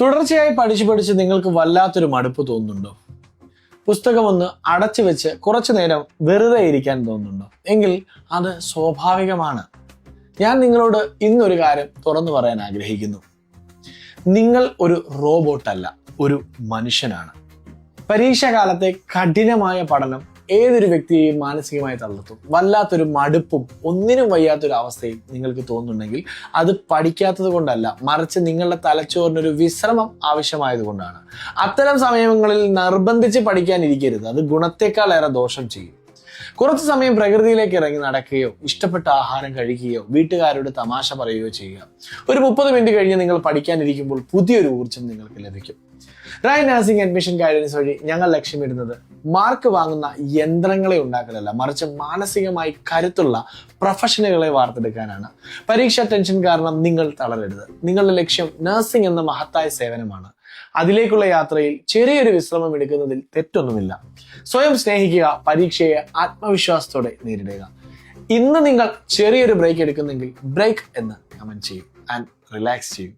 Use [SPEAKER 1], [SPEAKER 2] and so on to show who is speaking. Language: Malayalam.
[SPEAKER 1] തുടർച്ചയായി പഠിച്ച് നിങ്ങൾക്ക് വല്ലാത്തൊരു മടുപ്പ് തോന്നുന്നുണ്ടോ? പുസ്തകം ഒന്ന് അടച്ചു വെച്ച് കുറച്ചു നേരം വെറുതെ ഇരിക്കാൻ തോന്നുന്നുണ്ടോ? എങ്കിൽ അത് സ്വാഭാവികമാണ്. ഞാൻ നിങ്ങളോട് ഇന്നൊരു കാര്യം തുറന്നു പറയാൻ ആഗ്രഹിക്കുന്നു. നിങ്ങൾ ഒരു റോബോട്ടല്ല, ഒരു മനുഷ്യനാണ്. പരീക്ഷാകാലത്തെ കഠിനമായ പഠനം ഏതൊരു വ്യക്തിയെയും മാനസികമായി തളർത്തും. വല്ലാത്തൊരു മടുപ്പും ഒന്നിനും വയ്യാത്തൊരു അവസ്ഥയും നിങ്ങൾക്ക് തോന്നുന്നുണ്ടെങ്കിൽ അത് പഠിക്കാത്തത് കൊണ്ടല്ല, മറിച്ച് നിങ്ങളുടെ തലച്ചോറിനൊരു വിശ്രമം ആവശ്യമായതുകൊണ്ടാണ്. അത്തരം സമയങ്ങളിൽ നിർബന്ധിച്ച് പഠിക്കാനിരിക്കരുത്. അത് ഗുണത്തെക്കാളേറെ ദോഷം ചെയ്യും. കുറച്ചു സമയം പ്രകൃതിയിലേക്ക് ഇറങ്ങി നടക്കുകയോ ഇഷ്ടപ്പെട്ട ആഹാരം കഴിക്കുകയോ വീട്ടുകാരോട് തമാശ പറയുകയോ ചെയ്യുക. ഒരു 30 മിനിറ്റ് കഴിഞ്ഞ് നിങ്ങൾ പഠിക്കാനിരിക്കുമ്പോൾ പുതിയൊരു ഊർജ്ജം നിങ്ങൾക്ക് ലഭിക്കും. റായ് നഴ്സിംഗ് അഡ്മിഷൻ ഗൈഡൻസ് വഴി ഞങ്ങൾ ലക്ഷ്യമിടുന്നത് മാർക്ക് വാങ്ങുന്ന യന്ത്രങ്ങളെ ഉണ്ടാക്കലല്ല, മറിച്ച് മാനസികമായി കരുത്തുള്ള പ്രൊഫഷണലുകളെ വാർത്തെടുക്കാനാണ്. പരീക്ഷാ ടെൻഷൻ കാരണം നിങ്ങൾ തളരരുത്. നിങ്ങളുടെ ലക്ഷ്യം നഴ്സിംഗ് എന്ന മഹത്തായ സേവനമാണ്. അതിലേക്കുള്ള യാത്രയിൽ ചെറിയൊരു വിശ്രമം എടുക്കുന്നതിൽ തെറ്റൊന്നുമില്ല. സ്വയം സ്നേഹിക്കുക, പരീക്ഷയെ ആത്മവിശ്വാസത്തോടെ നേരിടുക. ഇന്ന് നിങ്ങൾ ചെറിയൊരു ബ്രേക്ക് എടുക്കുന്നെങ്കിൽ ബ്രേക്ക് എന്ന് കമന്റ് ചെയ്യും ആൻഡ് റിലാക്സ് ചെയ്യും.